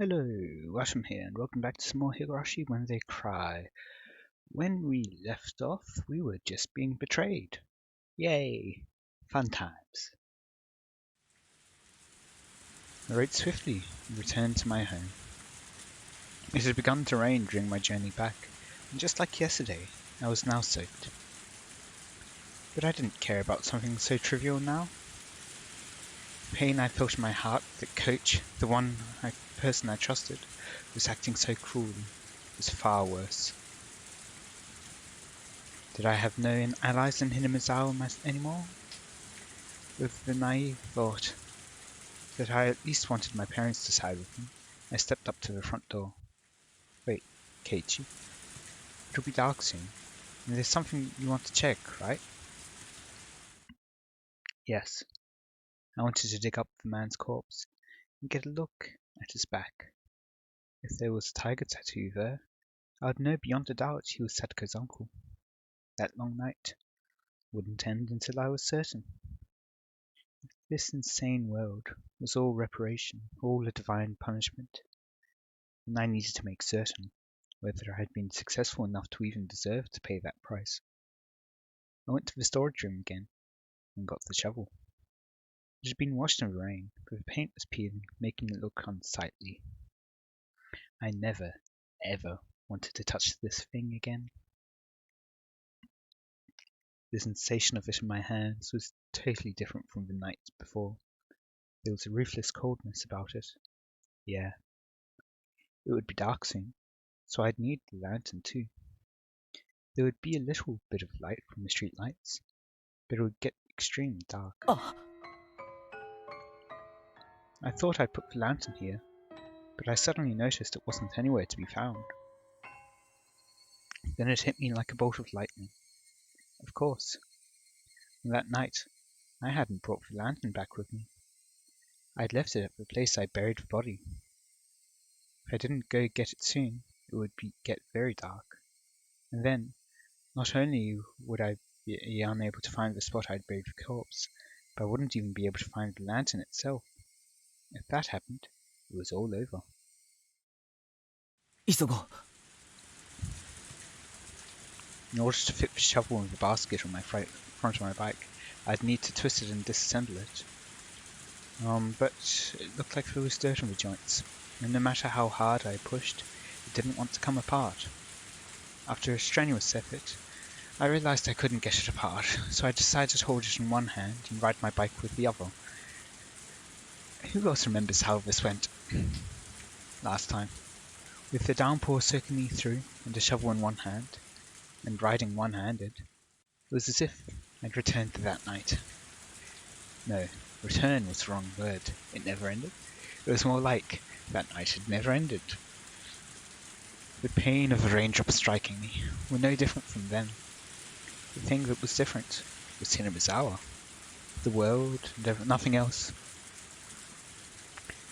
Hello, Russian here, and welcome back to some more Higurashi When They Cry. When we left off, we were just being betrayed. Yay! Fun times. I rode swiftly and returned to my home. It had begun to rain during my journey back, and just like yesterday, I was now soaked. But I didn't care about something so trivial now. The pain I felt in my heart that Coach, the person I trusted, was acting so cruelly, was far worse. Did I have no allies in Higurashi anymore? With the naive thought that I at least wanted my parents to side with me, I stepped up to the front door. Wait, Keiichi? It'll be dark soon, and there's something you want to check, right? Yes. I wanted to dig up the man's corpse and get a look at his back. If there was a tiger tattoo there, I would know beyond a doubt he was Satoko's uncle. That long night wouldn't end until I was certain. This insane world was all reparation, all a divine punishment, and I needed to make certain whether I had been successful enough to even deserve to pay that price. I went to the storage room again and got the shovel. It had been washed in the rain, but the paint was peeling, making it look unsightly. I never, ever wanted to touch this thing again. The sensation of it in my hands was totally different from the night before. There was a ruthless coldness about it. Yeah, it would be dark soon, so I'd need the lantern too. There would be a little bit of light from the street lights, but it would get extremely dark. I thought I'd put the lantern here, but I suddenly noticed it wasn't anywhere to be found. Then it hit me like a bolt of lightning. Of course, on that night, I hadn't brought the lantern back with me. I'd left it at the place I buried the body. If I didn't go get it soon, it would get very dark. And then, not only would I be unable to find the spot I'd buried the corpse, but I wouldn't even be able to find the lantern itself. If that happened, it was all over. 急ごう。 In order to fit the shovel in the basket on my front of my bike, I'd need to twist it and disassemble it. But it looked like there was dirt on the joints, and no matter how hard I pushed, it didn't want to come apart. After a strenuous effort, I realized I couldn't get it apart, so I decided to hold it in one hand and ride my bike with the other. Who else remembers how this went last time? With the downpour soaking me through and a shovel in one hand, and riding one-handed, it was as if I'd returned to that night. No, return was the wrong word. It never ended. It was more like that night had never ended. The pain of the raindrops striking me were no different from then. The thing that was different was Higurashi, the world, and nothing else.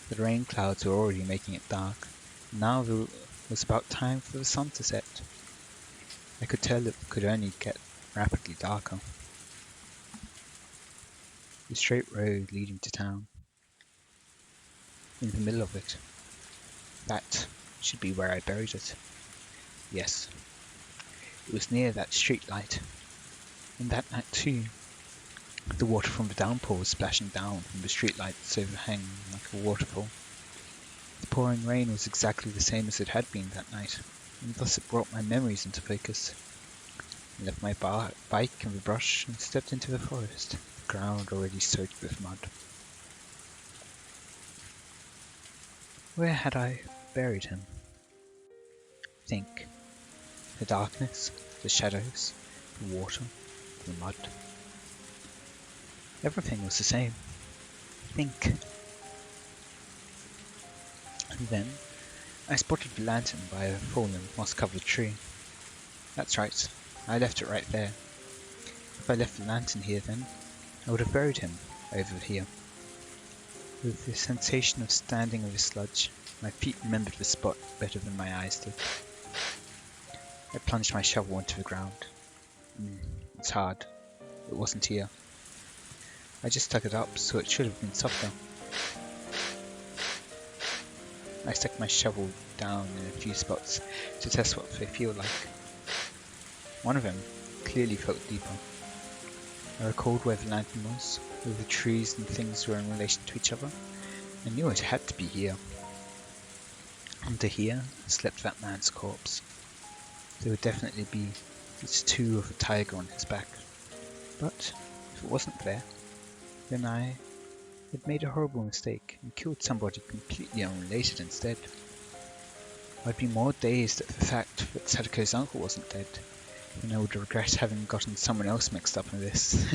The rain clouds were already making it dark. Now it was about time for the sun to set. I could tell it could only get rapidly darker. The straight road leading to town. In the middle of it. That should be where I buried it. Yes. It was near that street light. And that night too, the water from the downpour was splashing down from the street lights overhanging like a waterfall. The pouring rain was exactly the same as it had been that night, and thus it brought my memories into focus. I left my bike and the brush and stepped into the forest, the ground already soaked with mud. Where had I buried him? Think. The darkness, the shadows, the water, the mud. Everything was the same. Think. And then I spotted the lantern by a fallen, moss-covered tree. That's right, I left it right there. If I left the lantern here then, I would have buried him over here. With the sensation of standing over sludge, my feet remembered the spot better than my eyes did. I plunged my shovel into the ground. It's hard. It wasn't here. I just dug it up, so it should have been softer. I stuck my shovel down in a few spots to test what they feel like. One of them clearly felt deeper. I recalled where the lantern was, where the trees and things were in relation to each other. I knew it had to be here. Under here slept that man's corpse. There would definitely be the tattoo of a tiger on his back. But if it wasn't there, then I had made a horrible mistake and killed somebody completely unrelated instead. I'd be more dazed at the fact that Sadako's uncle wasn't dead, and I would regret having gotten someone else mixed up in this.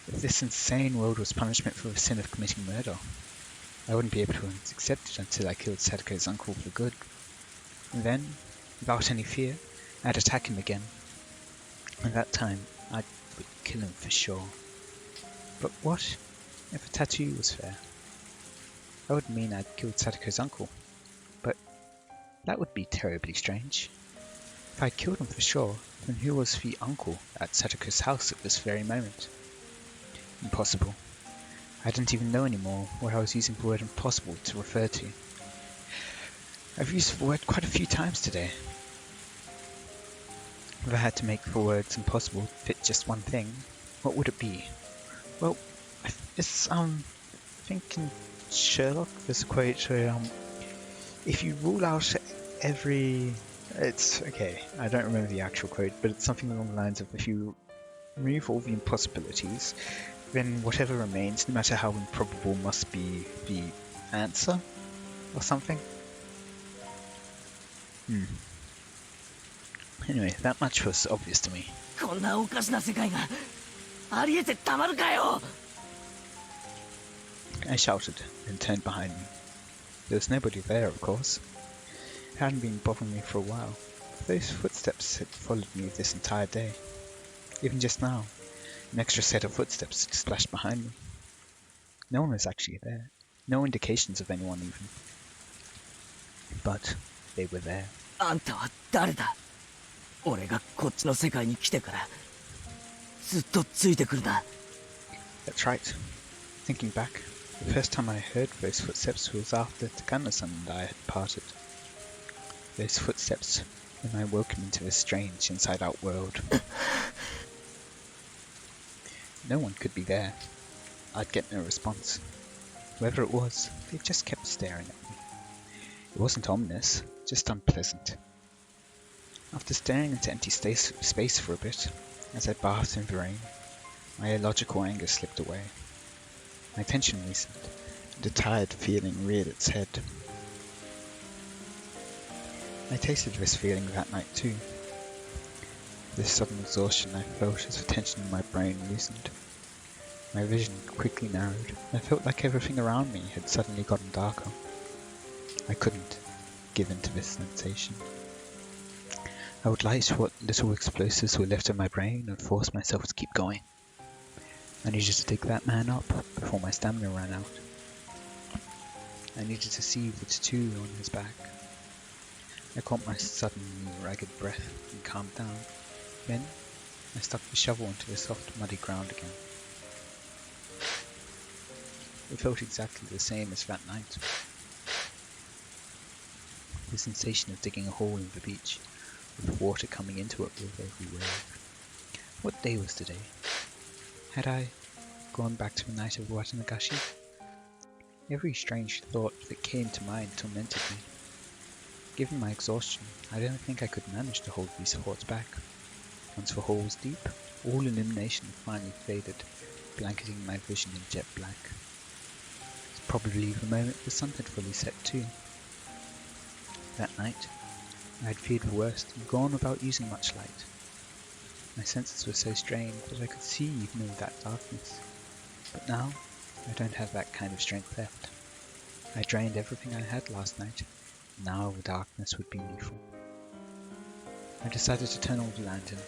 If this insane world was punishment for the sin of committing murder, I wouldn't be able to accept it until I killed Sadako's uncle for good. And then, without any fear, I'd attack him again. And that time, I would kill him for sure. But what if a tattoo was fair? That would mean I'd killed Sadako's uncle. But that would be terribly strange. If I killed him for sure, then who was the uncle at Sadako's house at this very moment? Impossible. I didn't even know anymore what I was using the word impossible to refer to. I've used the word quite a few times today. If I had to make the words impossible fit just one thing, what would it be? Well, it's, I think in Sherlock there's a quote where, if you rule out every... It's, okay, I don't remember the actual quote, but it's something along the lines of if you remove all the impossibilities, then whatever remains, no matter how improbable, must be the answer, or something. Anyway, that much was obvious to me. I shouted, and turned behind me. There was nobody there, of course. It hadn't been bothering me for a while. Those footsteps had followed me this entire day. Even just now, an extra set of footsteps had splashed behind me. No one was actually there. No indications of anyone even. But they were there. That's right. Thinking back, the first time I heard those footsteps was after Takano-san and I had parted. Those footsteps when I woke him into this strange inside-out world. No one could be there. I'd get no response. Whoever it was, they just kept staring at me. It wasn't ominous, just unpleasant. After staring into empty space for a bit, as I bathed in the rain, my illogical anger slipped away. My tension loosened, and a tired feeling reared its head. I tasted this feeling that night too. This sudden exhaustion I felt as the tension in my brain loosened. My vision quickly narrowed. I felt like everything around me had suddenly gotten darker. I couldn't give in to this sensation. I would light what little explosives were left in my brain and force myself to keep going. I needed to dig that man up before my stamina ran out. I needed to see the tattoo on his back. I caught my suddenly ragged breath and calmed down. Then, I stuck the shovel into the soft, muddy ground again. It felt exactly the same as that night. The sensation of digging a hole in the beach, with water coming into it with every wave. What day was today? Had I gone back to the night of Watanagashi? Every strange thought that came to mind tormented me. Given my exhaustion, I don't think I could manage to hold these thoughts back. Once the hole was deep, all illumination finally faded, blanketing my vision in jet black. It's probably the moment the sun had fully set too. That night, I had feared the worst and gone without using much light. My senses were so strained that I could see even in that darkness. But now, I don't have that kind of strength left. I drained everything I had last night. Now the darkness would be lethal. I decided to turn on the lantern.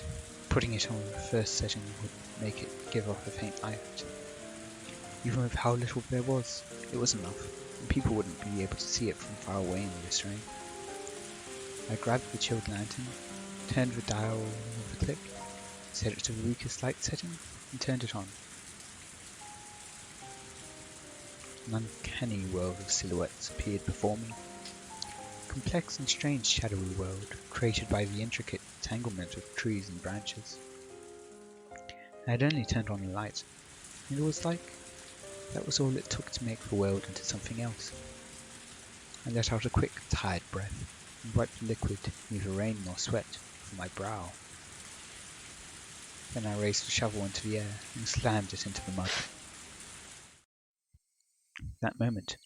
Putting it on the first setting would make it give off a faint light. Even with how little there was, it was enough, and people wouldn't be able to see it from far away in this rain. I grabbed the chilled lantern, turned the dial of the click, set it to the weakest light setting, and turned it on. An uncanny world of silhouettes appeared before me. A complex and strange shadowy world, created by the intricate entanglement of trees and branches. I had only turned on the light, and it was like that was all it took to make the world into something else. I let out a quick, tired breath, and wiped the liquid, neither rain nor sweat, from my brow. Then I raised the shovel into the air and slammed it into the mud. That moment,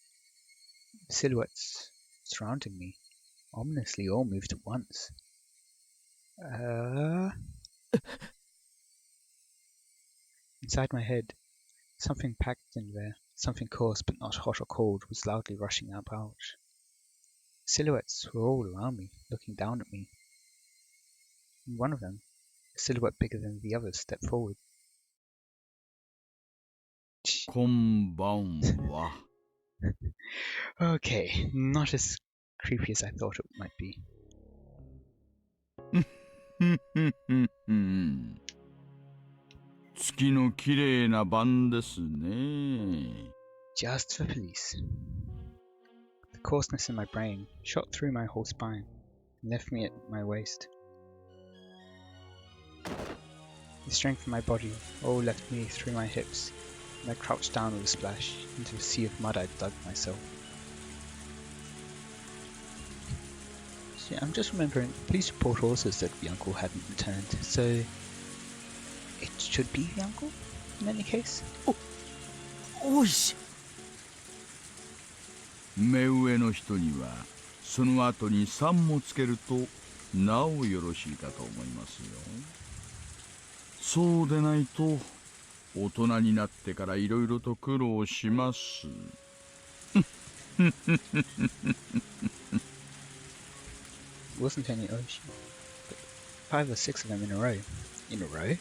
the silhouettes surrounding me ominously all moved at once. Inside my head, something packed in there, something coarse but not hot or cold, was loudly rushing about. The silhouettes were all around me, looking down at me. And one of them, a silhouette bigger than the others, stepped forward. こんばんは。 Okay, not as creepy as I thought it might be. 月の綺麗な晩ですね。 Just for police. The coarseness in my brain shot through my whole spine and left me at my waist. The strength of my body all left me through my hips, and I crouched down with a splash into a sea of mud I'd dug myself. See, I'm just remembering, the police report also said the uncle hadn't returned, so it should be the uncle in any case. おいし。目上の人にはその後に3もつけるとなおよろしいかと思いますよ。そうでないと大人になってからいろいろと苦労します。Wasn't any ocean, but 5 or 6 of them in a row. In a row?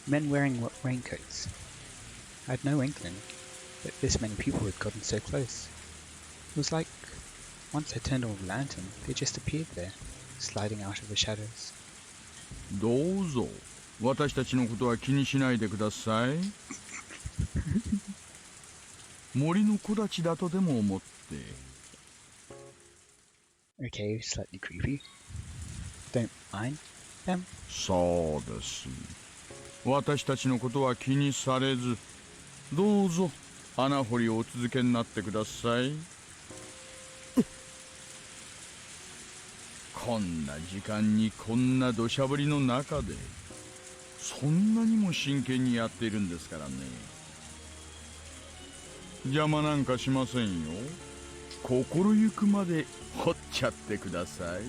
Men wearing raincoats. I had no inkling that this many people had gotten so close. It was like, once I turned on the lantern, they just appeared there, sliding out of the shadows. どうぞ、私たちのことは気にしないでください。森の木立だとでも思って。Okay, slightly creepy. Don't mind them. そうです。私たちのことは気にされず、どうぞ穴掘りをお続けになってください。こんな時間にこんな土砂降りの中でそんなにも真剣にやっているんですからね。邪魔なんかしませんよ。心ゆくまで掘っちゃってください。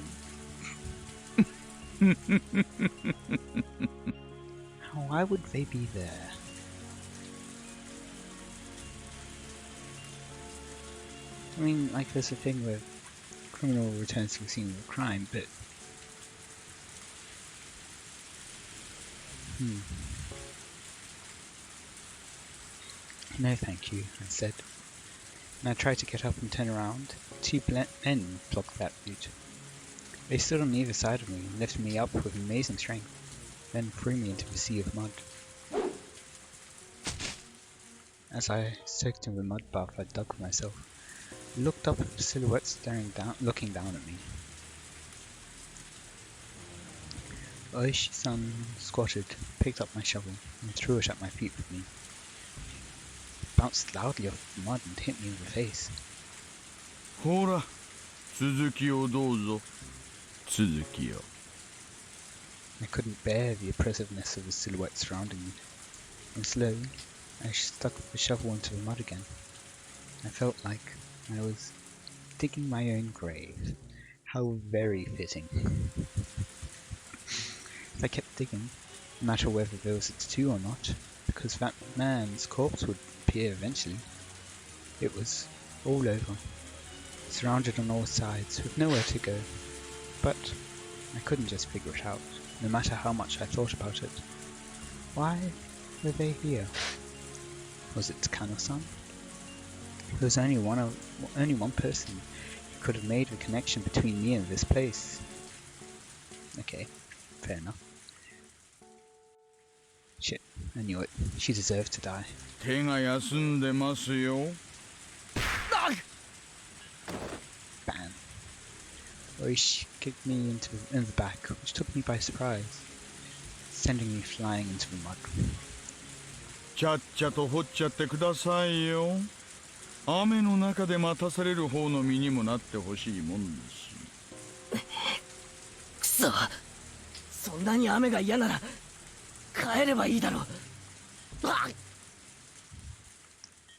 Why would they be there? I mean, like there's a thing where criminal returns to the scene of a crime, but No thank you, I said. And I tried to get up and turn around. 2 men blocked that route. They stood on either side of me and lifted me up with amazing strength, then threw me into the sea of mud. As I soaked in the mud bath I dug for myself, I looked up at the silhouette looking down at me. Oishi-san squatted, picked up my shovel, and threw it at my feet with me. It bounced loudly off the mud and hit me in the face. ほら、続きをどうぞ。続きを。I couldn't bear the oppressiveness of the silhouette surrounding me, and slowly I stuck the shovel into the mud again. I felt like I was digging my own grave. How very fitting. I kept digging, no matter whether there was a tattoo or not, because that man's corpse would appear eventually. It was all over, surrounded on all sides, with nowhere to go. But I couldn't just figure it out, no matter how much I thought about it. Why were they here? Was it Takano-san? There was only one person who could have made the connection between me and this place. Okay, fair enough. Shit, I knew it. She deserved to die. 手が休んでますよ。Oishi kicked me in the back, which took me by surprise, sending me flying into the mud. ちゃっちゃと掘っちゃってくださいよ。雨の中で待たされる方の身にもなってほしいもんですし。くそ、そんなに雨が嫌なら帰ればいいだろう。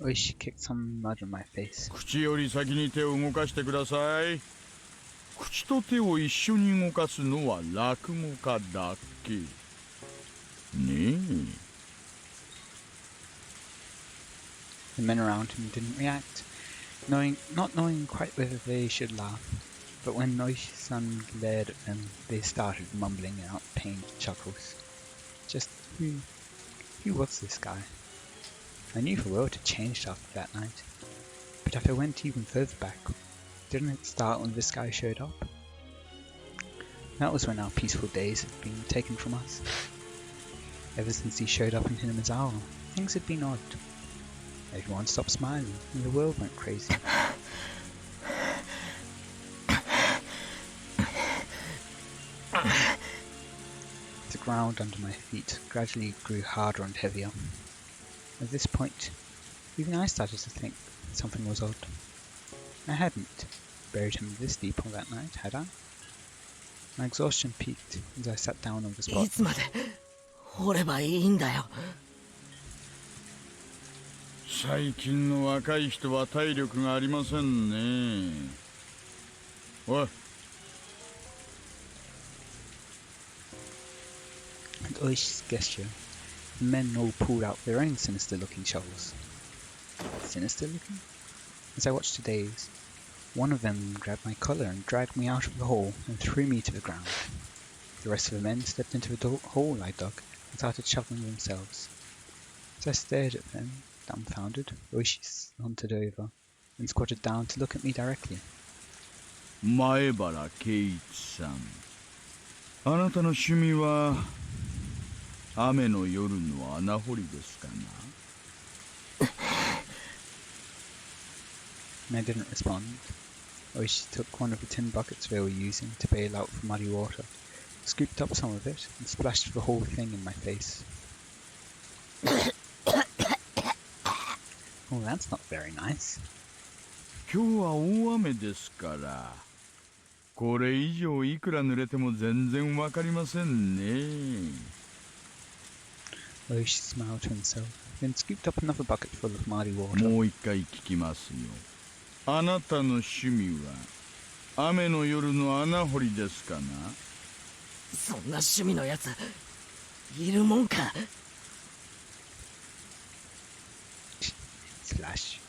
Oishi kicked some mud on my face. 口より先に手を動かしてください。口と手を一緒に動かすのは落語家だけ。ねえ。The men around him didn't react, not knowing quite whether they should laugh. But when Oishi-san glared at them, they started mumbling out pained chuckles. Just who was this guy? I knew the world had changed after that night. But if I went even further back, didn't it start when this guy showed up? That was when our peaceful days had been taken from us. Ever since he showed up in Hinamizawa, things had been odd. Everyone stopped smiling, and the world went crazy. The ground under my feet gradually grew harder and heavier. At this point, even I started to think something was odd. I hadn't buried him this deep all that night, had I? My exhaustion peaked as I sat down on the spot. いつまで掘ればいいんだよ。最近の若い人は体力がありませんね。おい。At Oishi's gesture, the men all pulled out their own sinister-looking shovels. Sinister-looking? As I watched to daze, one of them grabbed my collar and dragged me out of the hole and threw me to the ground. The rest of the men stepped into the hole I dug and started shoveling themselves. As I stared at them, dumbfounded, Oishi sauntered over and squatted down to look at me directly. 前原圭一さん、あなたの趣味は雨の夜の穴掘りですかな。And I didn't respond. Oishi took one of the tin buckets they were using to bail out the muddy water, scooped up some of it, and splashed the whole thing in my face. Oh, that's not very nice. 今日は大雨ですから、これ以上いくら濡れても全然わかりませんね。Oishi smiled to himself, then scooped up another bucket full of muddy water. もう一回聞きますよ。あなたの趣味は雨の夜の穴掘りですかな。そんな趣味のやついるもんか。Slash.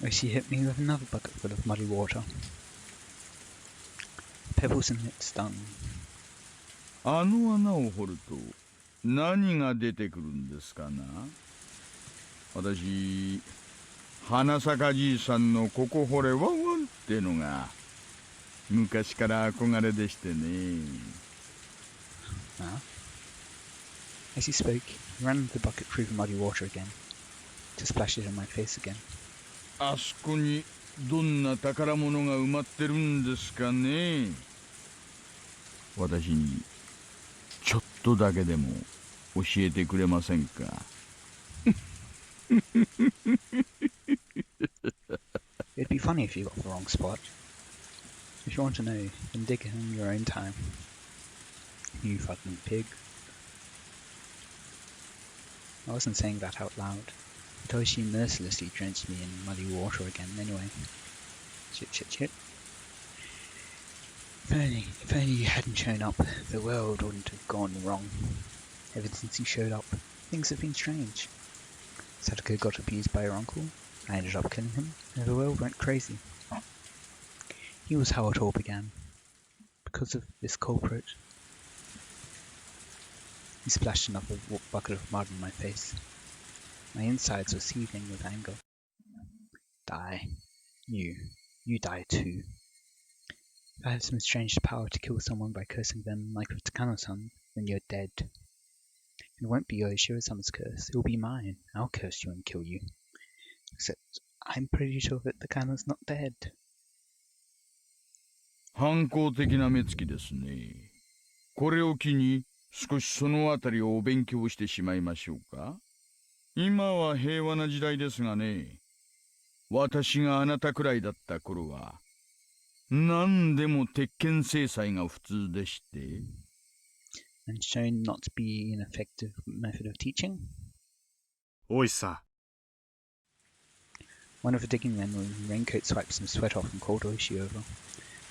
Oishi hit me with another bucket full of muddy water. Pebbles in it stung. あの穴を掘ると何が出てくるんですかな。私、花坂じいさんのここ掘れワンワンってのが昔から憧れでしてね。Huh? As he spoke, he ran the bucket through the muddy water again, to splash it in my face again. あそこにどんな宝物が埋まってるんですかね。私にちょっとだけでも教えてくれませんか。It'd be funny if you got the wrong spot. If you want to know, then dig in your own time. You fucking pig. I wasn't saying that out loud, but Oishi mercilessly drenched me in muddy water again anyway. Shit. If only you hadn't shown up, the world wouldn't have gone wrong. Ever since you showed up, things have been strange. Sadako got abused by her uncle, I ended up killing him, and the world went crazy. He was how it all began. Because of this culprit. He splashed another bucket of mud in my face. My insides were seething with anger. Die. You die too. If I have some strange power to kill someone by cursing them like with Takano-san, then you're dead. It won't be Yoshiro-sama's curse, it will be mine. I'll curse you and kill you. Except, I'm pretty sure that Takano's not dead. 反抗的な目つきですね。これを機に少しそのあたりをお勉強してしまいましょうか。今は平和な時代ですがね、私があなたくらいだった頃は何でも鉄拳制裁が普通でして。And shown not to be an effective method of teaching. おいさ。 One of the digging men in raincoat swiped some sweat off and called Oishi over.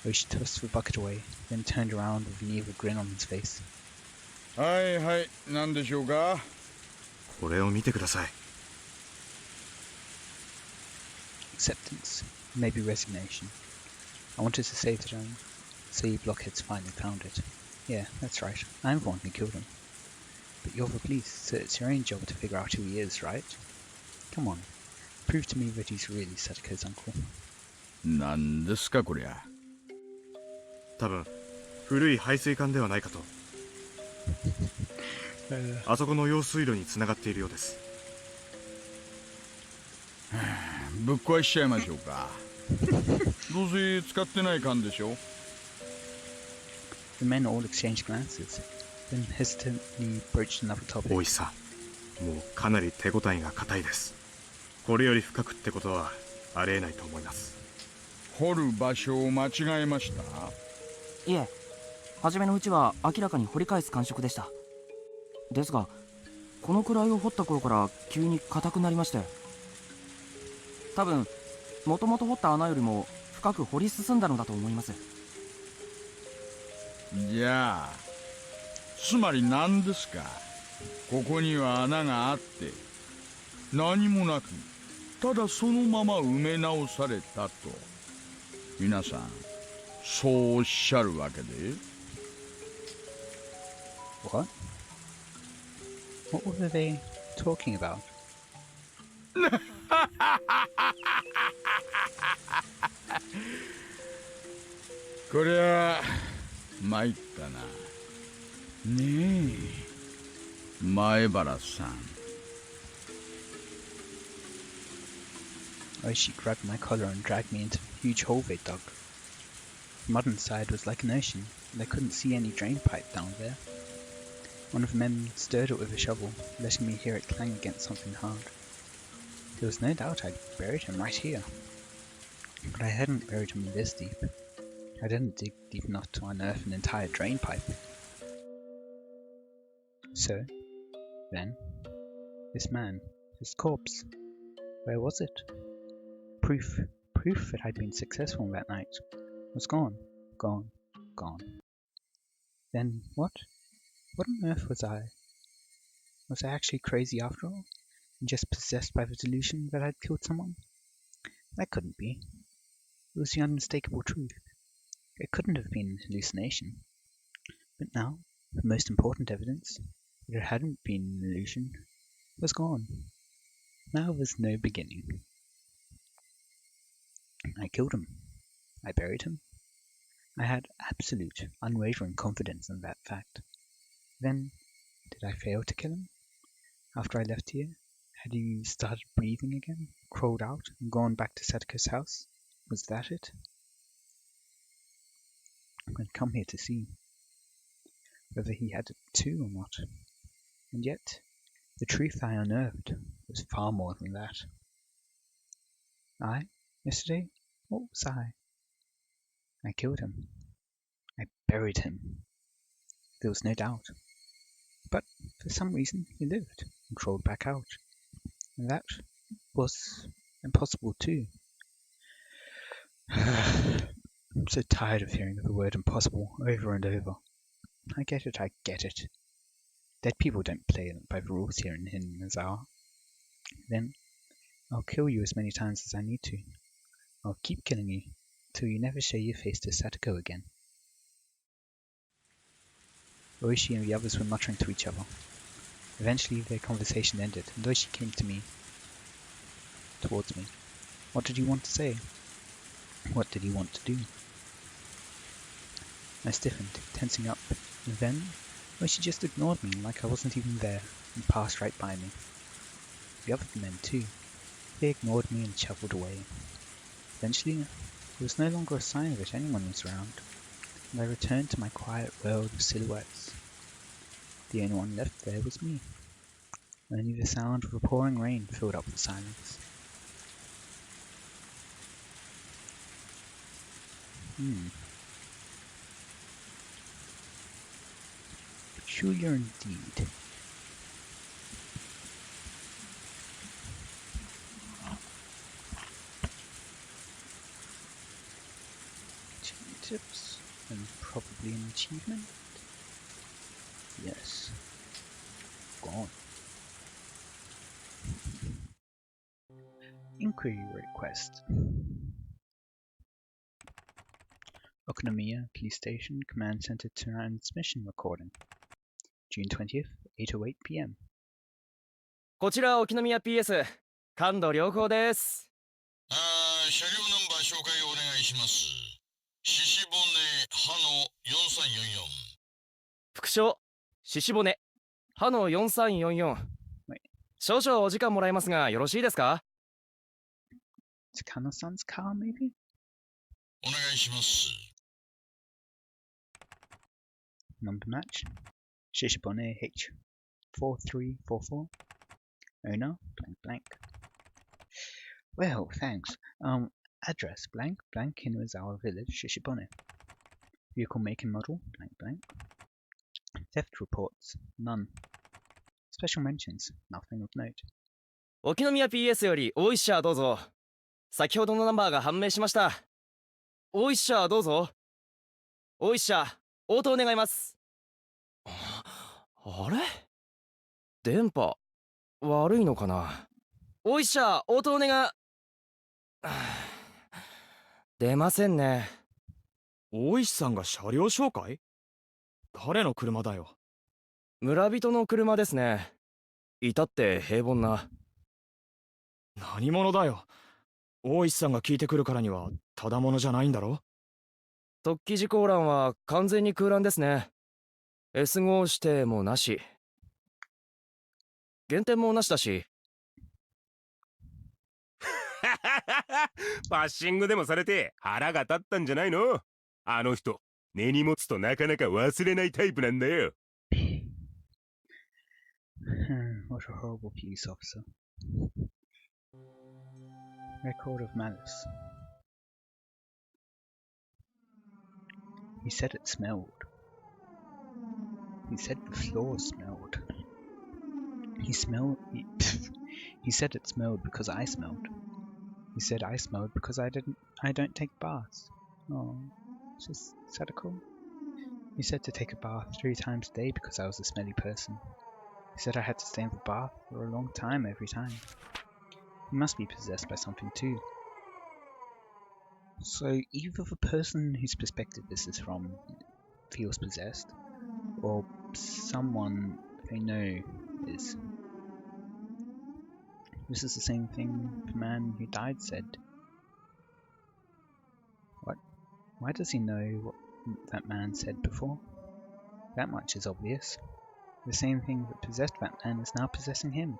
Oishi tossed the bucket away, then turned around with an evil grin on his face. はいはい、何でしょうか。これを見てください。 Acceptance, maybe resignation. I wanted to say that so you blockheads finally found it. Yeah, that's right. I'm the one who killed him. But you're the police, so it's your own job to figure out who he is, right? Come on, prove to me that he's really Satoko's uncle. 何ですかこりゃ。多分古い排水管ではないかと。あそこの用水路につながっているようです。ぶっ壊しちゃいましょうか。どうせ使ってない缶でしょ。 The men all exchanged glances, then hesitantly broached another topic. おいさ、もうかなり手応えが固いです。これより深くってことはありえないと思います。掘る場所を間違えました。いえ、初めのうちは明らかに掘り返す感触でした。ですがこのくらいを掘った頃から急に硬くなりまして、多分もともと掘った穴よりも深く掘り進んだのだと思います。じゃあつまり何ですか。ここには穴があって何もなく、ただそのまま埋め直されたと皆さんそうおっしゃるわけで。 What? What were they talking about? こりゃ参ったな。ねえ前原さん。 Oishi grabbed my collar and dragged me into the huge hole they dug. The mud inside was like an ocean, and I couldn't see any drain pipe down there. One of the men stirred it with a shovel, letting me hear it clang against something hard. There was no doubt I'd buried him right here. But I hadn't buried him this deep. I didn't dig deep enough to unearth an entire drain pipe. So, then, this man, his corpse, where was it? Proof that I'd been successful that night, was gone. Then what? What on earth was I? Was I actually crazy after all, and just possessed by the delusion that I'd killed someone? That couldn't be. It was the unmistakable truth. It couldn't have been an hallucination. But now, the most important evidence that it hadn't been an illusion was gone. Now was no beginning. I killed him. I buried him. I had absolute, unwavering confidence in that fact. Then, did I fail to kill him? After I left here, had he started breathing again, crawled out, and gone back to Satoko's house? Was that it? I'd come here to see whether he had it too or not. And yet, the truth I unearthed was far more than that. I? Yesterday? What was I? I killed him. I buried him. There was no doubt. But for some reason he lived and crawled back out. And that was impossible too. I'm so tired of hearing the word impossible over and over. I get it. Dead people don't play by the rules here in Hinnazawa. Then I'll kill you as many times as I need to. I'll keep killing you till you never show your face to Satoko again. Oishi and the others were muttering to each other. Eventually their conversation ended, and Oishi came towards me. What did he want to say? What did he want to do? I stiffened, tensing up, and then Oishi just ignored me like I wasn't even there, and passed right by me. The other men too. They ignored me and shuffled away. Eventually, there was no longer a sign that anyone was around. and I returned to my quiet world of silhouettes. The only one left there was me. Only the sound of the pouring rain filled up the silence. Peculiar indeed. Tips and probably an achievement. Yes. Gone. Inquiry request. Okonomiya Police Station Command Center Transmission Recording. June 20th, 8:08 p.m. こちら沖宮 PS 感度良好です。車両ナンバー紹介をお願いします。獅子骨歯の4344。副将獅子骨歯の4344。少々お時間もらえますがよろしいですか？ Takano-san's car, maybe? お願いします。Number match. Shishibone H4344. Owner blank blank. Well, thanks. Address blank blank in Ozawa Village, Shishibone. Vehicle make and model blank blank. Theft reports none. Special mentions nothing of note. 沖宮 PS より大石社どうぞ。先ほどのナンバーが判明しました。大石社どうぞ。大石社応答願います。あれ？電波悪いのかな。大石社応答願出ませんね。大石さんが車両紹介？誰の車だよ。村人の車ですね。至って平凡な。何者だよ。大石さんが聞いてくるからにはただものじゃないんだろ。突起事項欄は完全に空欄ですね。S 号指定もなし。減点もなしだし。バッシングでもされて腹が立ったんじゃないの？あの人根に持つとなかなか忘れないタイプなんだよ。What a horrible police officer. Record of malice. He said it smelled. He said the floor smelled. He said it smelled because I smelled. He said I smelled because I don't take baths. Oh, it's just sadical. He said to take a bath 3 times a day because I was a smelly person. He said I had to stay in the bath for a long time every time. He must be possessed by something too. So either the person whose perspective this is from feels possessed, or someone they know is. This is the same thing the man who died said. What? Why does he know what that man said before? That much is obvious. The same thing that possessed that man is now possessing him.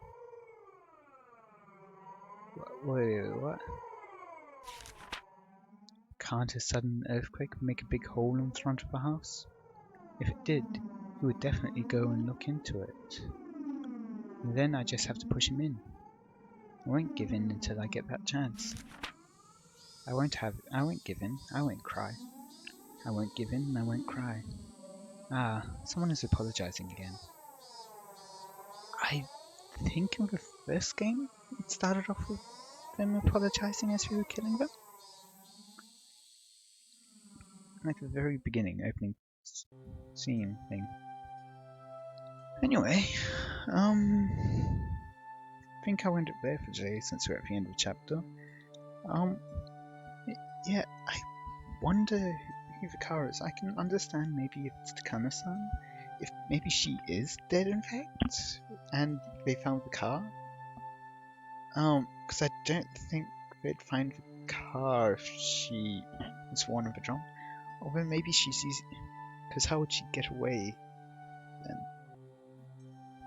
Wait, what? Can't a sudden earthquake make a big hole in front of the house? If it did, he would definitely go and look into it. And then I just have to push him in. I won't give in until I get that chance. I won't give in, I won't cry. I won't give in and I won't cry. Ah, someone is apologizing again. I think in the first game it started off with them apologizing as we were killing them. Like the very beginning, opening scene thing. Anyway, I think I'll end it there for today since we're at the end of the chapter. Yeah, I wonder who the car is. I can understand maybe it's Takano-san. If maybe she is dead in fact, and they found the car. Because I don't think they'd find the car if she was one of the drum. Or then maybe she sees, because how would she get away then?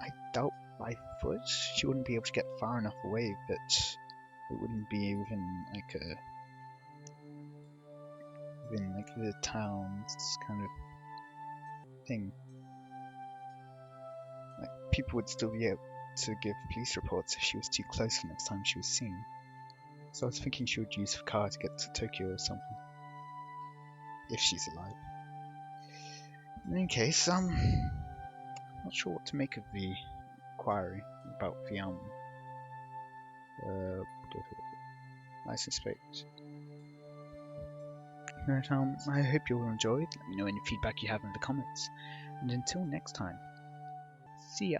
I doubt by foot. She wouldn't be able to get far enough away that it wouldn't be even like a in like the towns kind of thing. Like people would still be able to give police reports if she was too close the next time she was seen. So I was thinking she would use the car to get to Tokyo or something. If she's alive. In any case, not sure what to make of the inquiry about the I suspect. But, I hope you all enjoyed. Let me know any feedback you have in the comments. And until next time, see ya.